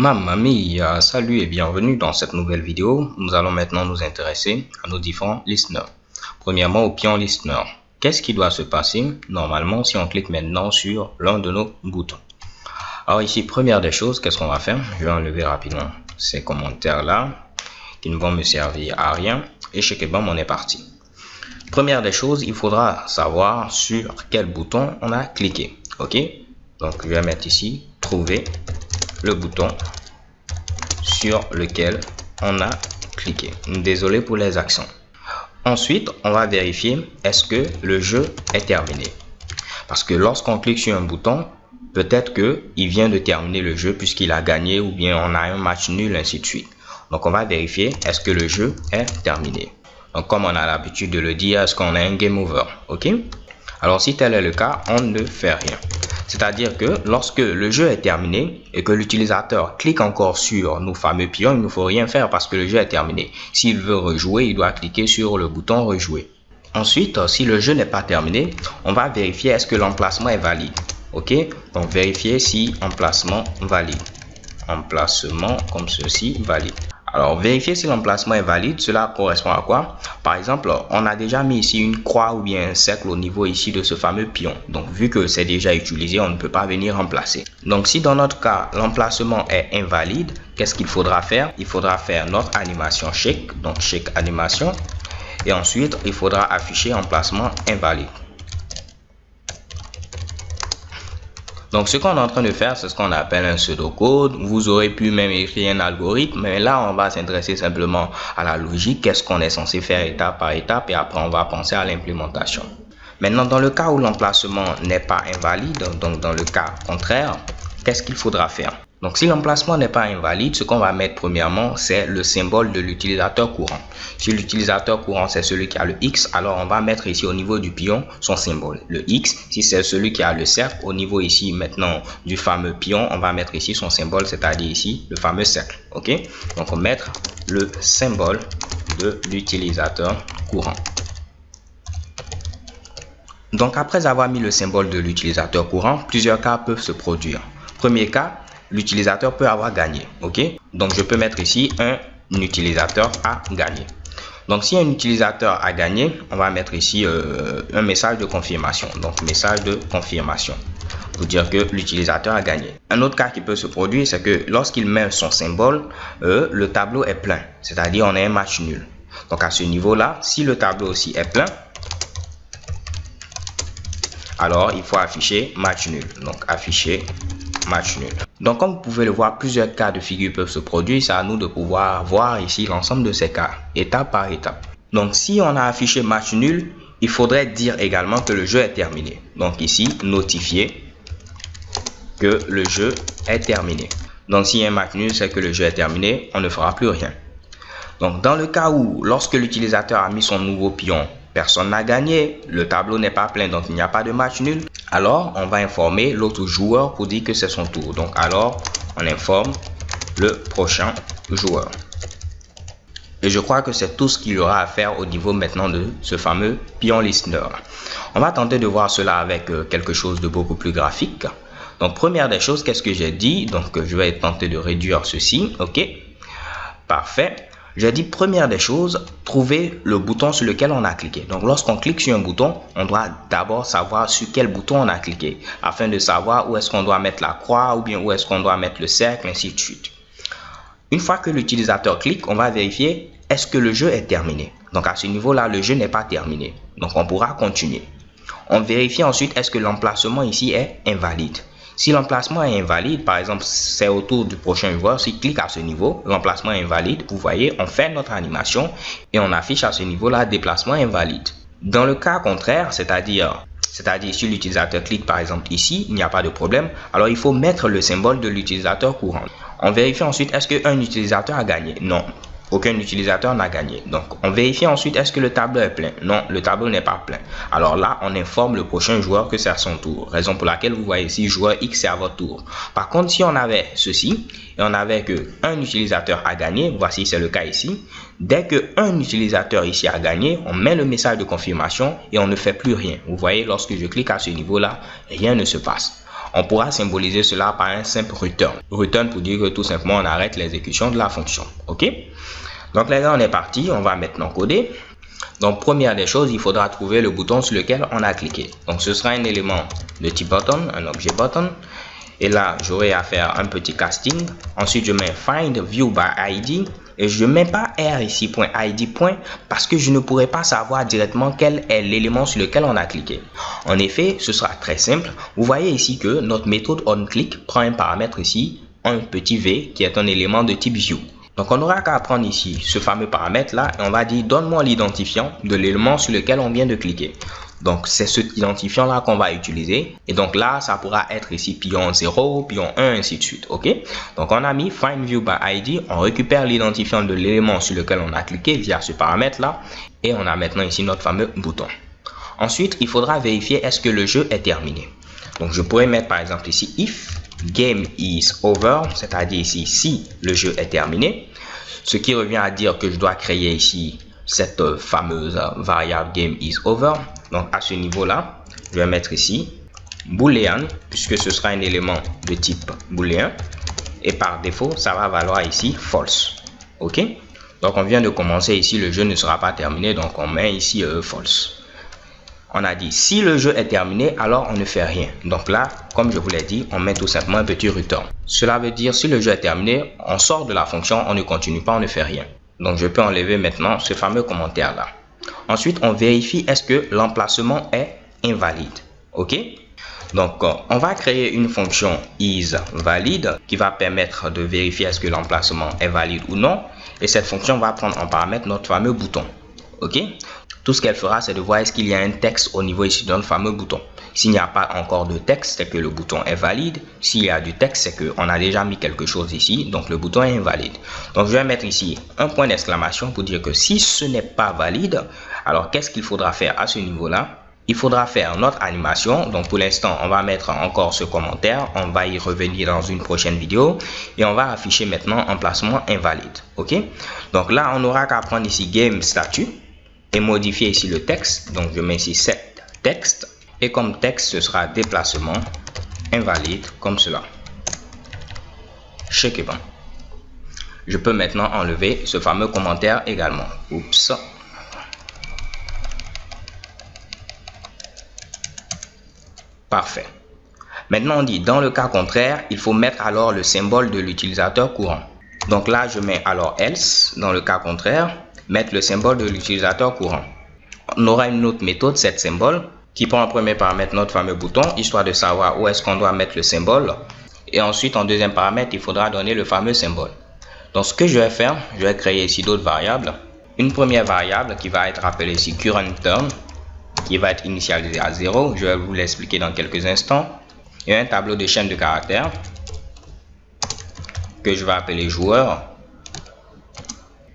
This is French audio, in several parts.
Mamma mia, salut et bienvenue dans cette nouvelle vidéo. Nous allons maintenant nous intéresser à nos différents listeners. Premièrement, au pion listener. Qu'est-ce qui doit se passer normalement si on clique maintenant sur l'un de nos boutons? Alors ici, première des choses, qu'est-ce qu'on va faire? Je vais enlever rapidement ces commentaires là qui ne vont me servir à rien et chez Kebam on est parti. Première des choses, il faudra savoir sur quel bouton on a cliqué. Ok, donc je vais mettre ici trouver le bouton sur lequel on a cliqué. Désolé pour les accents. Ensuite, on va vérifier est-ce que le jeu est terminé. Parce que lorsqu'on clique sur un bouton, peut-être qu'il vient de terminer le jeu puisqu'il a gagné ou bien on a un match nul, ainsi de suite. Donc, on va vérifier est-ce que le jeu est terminé. Donc, comme on a l'habitude de le dire, est-ce qu'on a un game over? Ok? Alors, si tel est le cas, on ne fait rien. C'est-à-dire que lorsque le jeu est terminé et que l'utilisateur clique encore sur nos fameux pions, il ne faut rien faire parce que le jeu est terminé. S'il veut rejouer, il doit cliquer sur le bouton rejouer. Ensuite, si le jeu n'est pas terminé, on va vérifier est-ce que l'emplacement est valide. Ok? Donc vérifier si emplacement valide. Emplacement comme ceci valide. Alors, vérifier si l'emplacement est valide, cela correspond à quoi? Par exemple, on a déjà mis ici une croix ou bien un cercle au niveau ici de ce fameux pion. Donc, vu que c'est déjà utilisé, on ne peut pas venir remplacer. Donc, si dans notre cas, l'emplacement est invalide, qu'est-ce qu'il faudra faire? Il faudra faire notre animation shake, donc shake animation. Et ensuite, il faudra afficher emplacement invalide. Donc, ce qu'on est en train de faire, c'est ce qu'on appelle un pseudocode. Vous aurez pu même écrire un algorithme, mais là, on va s'intéresser simplement à la logique. Qu'est-ce qu'on est censé faire étape par étape et après, on va penser à l'implémentation. Maintenant, dans le cas où l'emplacement n'est pas invalide, donc dans le cas contraire, qu'est-ce qu'il faudra faire? Donc, si l'emplacement n'est pas invalide, ce qu'on va mettre premièrement, c'est le symbole de l'utilisateur courant. Si l'utilisateur courant, c'est celui qui a le X, alors on va mettre ici au niveau du pion son symbole, le X. Si c'est celui qui a le cercle, au niveau ici maintenant du fameux pion, on va mettre ici son symbole, c'est-à-dire ici le fameux cercle. Ok? Donc, on va mettre le symbole de l'utilisateur courant. Donc, après avoir mis le symbole de l'utilisateur courant, plusieurs cas peuvent se produire. Premier cas, l'utilisateur peut avoir gagné. Ok, donc je peux mettre ici un utilisateur a gagné. Donc si un utilisateur a gagné, on va mettre ici un message de confirmation. Donc message de confirmation pour dire que l'utilisateur a gagné. Un autre cas qui peut se produire, c'est que lorsqu'il met son symbole, le tableau est plein, c'est-à-dire on a un match nul. Donc à ce niveau là, si le tableau aussi est plein, alors il faut afficher match nul. Donc afficher match nul. Donc comme vous pouvez le voir, plusieurs cas de figure peuvent se produire. C'est à nous de pouvoir voir ici l'ensemble de ces cas, étape par étape. Donc si on a affiché match nul, il faudrait dire également que le jeu est terminé. Donc ici, notifier que le jeu est terminé. Donc si un match nul, c'est que le jeu est terminé, on ne fera plus rien. Donc dans le cas où, lorsque l'utilisateur a mis son nouveau pion, personne n'a gagné, le tableau n'est pas plein, donc il n'y a pas de match nul, alors on va informer l'autre joueur pour dire que c'est son tour. Donc alors on informe le prochain joueur. Et je crois que c'est tout ce qu'il y aura à faire au niveau maintenant de ce fameux pion listener. On va tenter de voir cela avec quelque chose de beaucoup plus graphique. Donc première des choses, qu'est-ce que j'ai dit? Donc je vais tenter de réduire ceci. Ok, parfait. J'ai dit première des choses, trouver le bouton sur lequel on a cliqué. Donc lorsqu'on clique sur un bouton, on doit d'abord savoir sur quel bouton on a cliqué afin de savoir où est-ce qu'on doit mettre la croix ou bien où est-ce qu'on doit mettre le cercle, ainsi de suite. Une fois que l'utilisateur clique, on va vérifier est-ce que le jeu est terminé. Donc à ce niveau-là, le jeu n'est pas terminé. Donc on pourra continuer. On vérifie ensuite est-ce que l'emplacement ici est invalide. Si l'emplacement est invalide, par exemple, c'est au tour du prochain joueur, s'il clique à ce niveau, l'emplacement est invalide, vous voyez, on fait notre animation et on affiche à ce niveau-là déplacement invalide. Dans le cas contraire, c'est-à-dire si l'utilisateur clique par exemple ici, il n'y a pas de problème, alors il faut mettre le symbole de l'utilisateur courant. On vérifie ensuite est-ce qu'un utilisateur a gagné. Non, aucun utilisateur n'a gagné. Donc on vérifie ensuite est-ce que le tableau est plein. Non, le tableau n'est pas plein. Alors là on informe le prochain joueur que c'est à son tour, raison pour laquelle vous voyez ici joueur X c'est à votre tour. Par contre si on avait ceci et on avait que un utilisateur a gagné, voici c'est le cas ici, dès que un utilisateur ici a gagné, on met le message de confirmation et on ne fait plus rien. Vous voyez, lorsque je clique à ce niveau là, rien ne se passe. On pourra symboliser cela par un simple return. Return pour dire que tout simplement on arrête l'exécution de la fonction. Ok? Donc les gars, on est parti. On va maintenant coder. Donc première des choses, il faudra trouver le bouton sur lequel on a cliqué. Donc ce sera un élément de type button, un objet button. Et là, j'aurai à faire un petit casting. Ensuite, je mets find view by ID. Et je ne mets pas R ici, .id, parce que je ne pourrai pas savoir directement quel est l'élément sur lequel on a cliqué. En effet, ce sera très simple. Vous voyez ici que notre méthode onClick prend un paramètre ici, un petit v, qui est un élément de type view. Donc, on n'aura qu'à prendre ici ce fameux paramètre-là et on va dire donne-moi l'identifiant de l'élément sur lequel on vient de cliquer. Donc, c'est cet identifiant-là qu'on va utiliser. Et donc là, ça pourra être ici pion 0, pion 1, ainsi de suite. OK? Donc, on a mis find view by ID. On récupère l'identifiant de l'élément sur lequel on a cliqué via ce paramètre-là. Et on a maintenant ici notre fameux bouton. Ensuite, il faudra vérifier est-ce que le jeu est terminé. Donc, je pourrais mettre par exemple ici if game is over, c'est-à-dire ici si le jeu est terminé. Ce qui revient à dire que je dois créer ici cette fameuse variable game is over. Donc à ce niveau là, je vais mettre ici boolean puisque ce sera un élément de type boolean et par défaut ça va valoir ici false. Ok, donc on vient de commencer ici, le jeu ne sera pas terminé, donc on met ici false. On a dit si le jeu est terminé, alors on ne fait rien. Donc là, comme je vous l'ai dit, on met tout simplement un petit return. Cela veut dire si le jeu est terminé, on sort de la fonction, on ne continue pas, on ne fait rien. Donc je peux enlever maintenant ce fameux commentaire là. Ensuite, on vérifie est-ce que l'emplacement est invalide. Ok? Donc on va créer une fonction isValid qui va permettre de vérifier est-ce que l'emplacement est valide ou non. Et cette fonction va prendre en paramètre notre fameux bouton. Ok? Tout ce qu'elle fera, c'est de voir est-ce qu'il y a un texte au niveau ici de notre fameux bouton. S'il n'y a pas encore de texte, c'est que le bouton est valide. S'il y a du texte, c'est qu'on a déjà mis quelque chose ici, donc le bouton est invalide. Donc je vais mettre ici un point d'exclamation pour dire que si ce n'est pas valide, alors qu'est-ce qu'il faudra faire à ce niveau-là? Il faudra faire notre animation. Donc pour l'instant, on va mettre encore ce commentaire. On va y revenir dans une prochaine vidéo. Et on va afficher maintenant emplacement invalide. Ok? Donc là, on n'aura qu'à prendre ici game statut et modifier ici le texte. Donc je mets ici set texte. Et comme texte, ce sera déplacement invalide comme cela. Check bon. Je peux maintenant enlever ce fameux commentaire également. Oups. Parfait. Maintenant, on dit dans le cas contraire, il faut mettre alors le symbole de l'utilisateur courant. Donc là, je mets alors else dans le cas contraire, mettre le symbole de l'utilisateur courant. On aura une autre méthode, cette symbole, qui prend en premier paramètre notre fameux bouton, histoire de savoir où est-ce qu'on doit mettre le symbole. Et ensuite, en deuxième paramètre, il faudra donner le fameux symbole. Donc, ce que je vais faire, je vais créer ici d'autres variables. Une première variable qui va être appelée ici current term, qui va être initialisé à 0. Je vais vous l'expliquer dans quelques instants. Et un tableau de chaîne de caractères que je vais appeler joueur.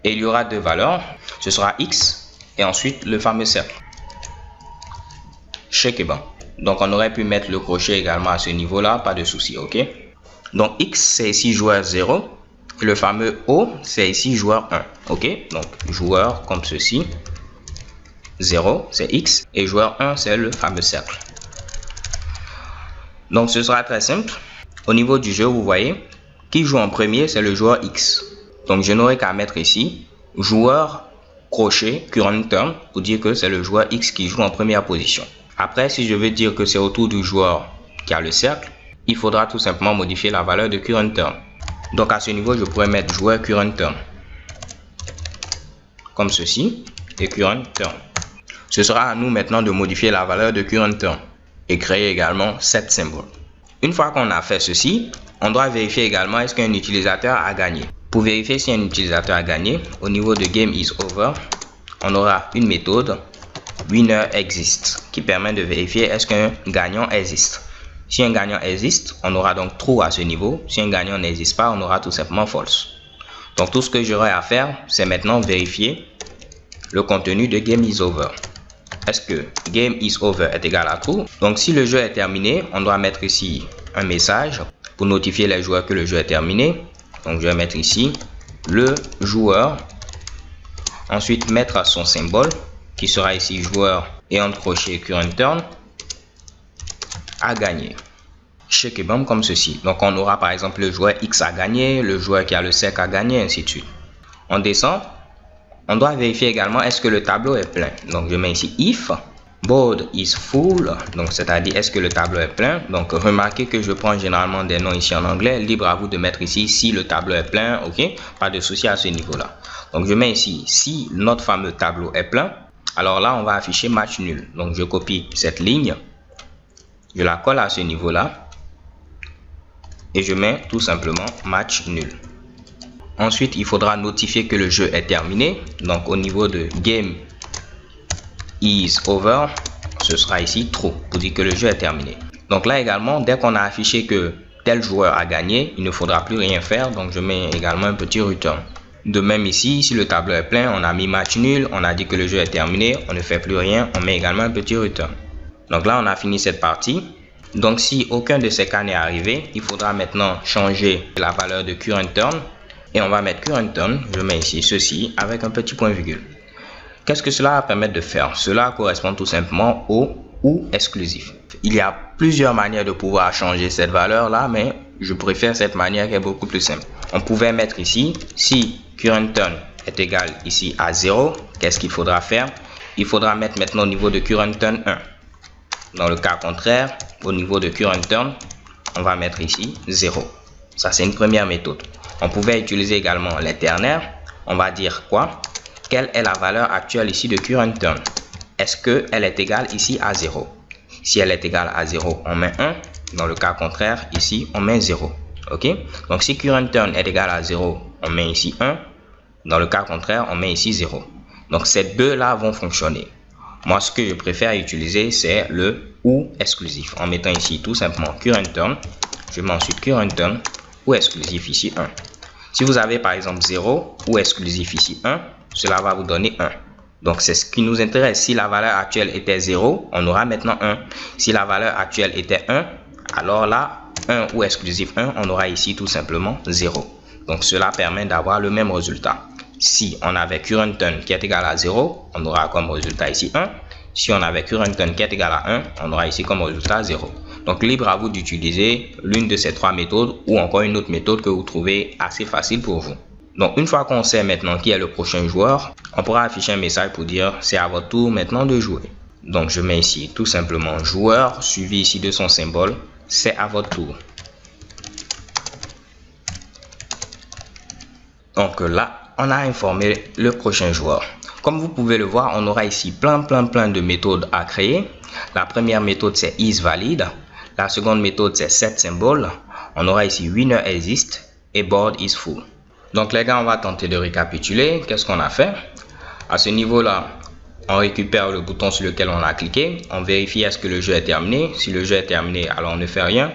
Et il y aura deux valeurs. Ce sera x et ensuite le fameux cercle. Check bon. Donc on aurait pu mettre le crochet également à ce niveau-là, pas de souci, ok? Donc x c'est ici joueur 0. Et le fameux O c'est ici joueur 1. Ok? Donc joueur comme ceci. 0 c'est x et joueur 1 c'est le fameux cercle. Donc ce sera très simple. Au niveau du jeu, vous voyez, qui joue en premier c'est le joueur x. Donc je n'aurai qu'à mettre ici joueur crochet current term pour dire que c'est le joueur x qui joue en première position. Après, si je veux dire que c'est autour du joueur qui a le cercle, il faudra tout simplement modifier la valeur de current term. Donc à ce niveau, je pourrais mettre joueur current term comme ceci et current term. Ce sera à nous maintenant de modifier la valeur de current term et créer également cette symbole. Une fois qu'on a fait ceci, on doit vérifier également est-ce qu'un utilisateur a gagné. Pour vérifier si un utilisateur a gagné, au niveau de game is over, on aura une méthode winner exist qui permet de vérifier est-ce qu'un gagnant existe. Si un gagnant existe, on aura donc true à ce niveau. Si un gagnant n'existe pas, on aura tout simplement false. Donc tout ce que j'aurai à faire, c'est maintenant vérifier le contenu de game is over. Est-ce que game is over est égal à true? Donc si le jeu est terminé, on doit mettre ici un message pour notifier les joueurs que le jeu est terminé. Donc je vais mettre ici le joueur, ensuite mettre son symbole qui sera ici joueur et entre crochet current term a gagné. Shakebum comme ceci. Donc on aura par exemple le joueur X a gagné, le joueur qui a le sec a gagné, ainsi de suite. On descend. On doit vérifier également est-ce que le tableau est plein. Donc je mets ici if board is full, donc c'est-à-dire est-ce que le tableau est plein. Donc remarquez que je prends généralement des noms ici en anglais, libre à vous de mettre ici si le tableau est plein, ok, pas de souci à ce niveau là. Donc je mets ici si notre fameux tableau est plein, alors là on va afficher match nul. Donc je copie cette ligne, je la colle à ce niveau là et je mets tout simplement match nul. Ensuite il faudra notifier que le jeu est terminé. Donc au niveau de game is over, ce sera ici true pour dire que le jeu est terminé. Donc là également, dès qu'on a affiché que tel joueur a gagné, il ne faudra plus rien faire. Donc je mets également un petit return. De même ici, si le tableau est plein, on a mis match nul, on a dit que le jeu est terminé, on ne fait plus rien, on met également un petit return. Donc là on a fini cette partie. Donc si aucun de ces cas n'est arrivé, il faudra maintenant changer la valeur de current turn et on va mettre current turn. Je mets ici ceci avec un petit point virgule. Qu'est-ce que cela va permettre de faire? Cela correspond tout simplement au ou exclusif. Il y a plusieurs manières de pouvoir changer cette valeur là, mais je préfère cette manière qui est beaucoup plus simple. On pouvait mettre ici si current turn est égal ici à 0, qu'est-ce qu'il faudra faire? Il faudra mettre maintenant au niveau de current turn 1. Dans le cas contraire, au niveau de current turn, on va mettre ici 0. Ça c'est une première méthode. On pouvait utiliser également les ternaires. On va dire quoi? Quelle est la valeur actuelle ici de current turn? Est-ce qu'elle est égale ici à 0? Si elle est égale à 0, on met 1. Dans le cas contraire, ici, on met 0. Ok? Donc, si current turn est égal à 0, on met ici 1. Dans le cas contraire, on met ici 0. Donc, ces deux-là vont fonctionner. Moi, ce que je préfère utiliser, c'est le ou exclusif. En mettant ici tout simplement current turn. Je mets ensuite current turn ou exclusif ici 1. Si vous avez par exemple 0 ou exclusif ici 1, cela va vous donner 1. Donc c'est ce qui nous intéresse. Si la valeur actuelle était 0, on aura maintenant 1. Si la valeur actuelle était 1, alors là, 1 ou exclusif 1, on aura ici tout simplement 0. Donc cela permet d'avoir le même résultat. Si on avait current turn qui est égal à 0, on aura comme résultat ici 1. Si on avait current turn qui est égal à 1, on aura ici comme résultat 0. Donc libre à vous d'utiliser l'une de ces trois méthodes ou encore une autre méthode que vous trouvez assez facile pour vous. Donc une fois qu'on sait maintenant qui est le prochain joueur, on pourra afficher un message pour dire c'est à votre tour maintenant de jouer. Donc je mets ici tout simplement joueur suivi ici de son symbole, c'est à votre tour. Donc là, on a informé le prochain joueur. Comme vous pouvez le voir, on aura ici plein de méthodes à créer. La première méthode c'est isValid. La seconde méthode c'est setSymbol. On aura ici winnerExist et board is full. Donc les gars, on va tenter de récapituler. Qu'est-ce qu'on a fait? À ce niveau-là, on récupère le bouton sur lequel on a cliqué. On vérifie est-ce que le jeu est terminé. Si le jeu est terminé, alors on ne fait rien.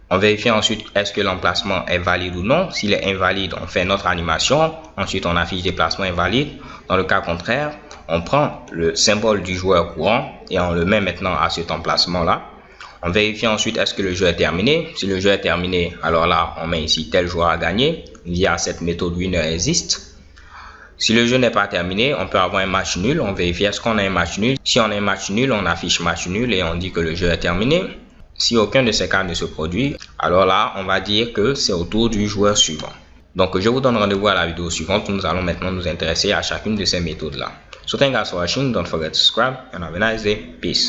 On vérifie ensuite est-ce que l'emplacement est valide ou non. S'il est invalide, on fait notre animation. Ensuite, on affiche déplacement invalide. Dans le cas contraire, on prend le symbole du joueur courant et on le met maintenant à cet emplacement-là. On vérifie ensuite est-ce que le jeu est terminé. Si le jeu est terminé, alors là, on met ici tel joueur a gagné via cette méthode winnerExist. Si le jeu n'est pas terminé, on peut avoir un match nul. On vérifie est-ce qu'on a un match nul. Si on a un match nul, on affiche match nul et on dit que le jeu est terminé. Si aucun de ces cas ne se produit, alors là, on va dire que c'est au tour du joueur suivant. Donc, je vous donne rendez-vous à la vidéo suivante où nous allons maintenant nous intéresser à chacune de ces méthodes-là. So, thank you guys for watching. Don't forget to subscribe and have a nice day. Peace.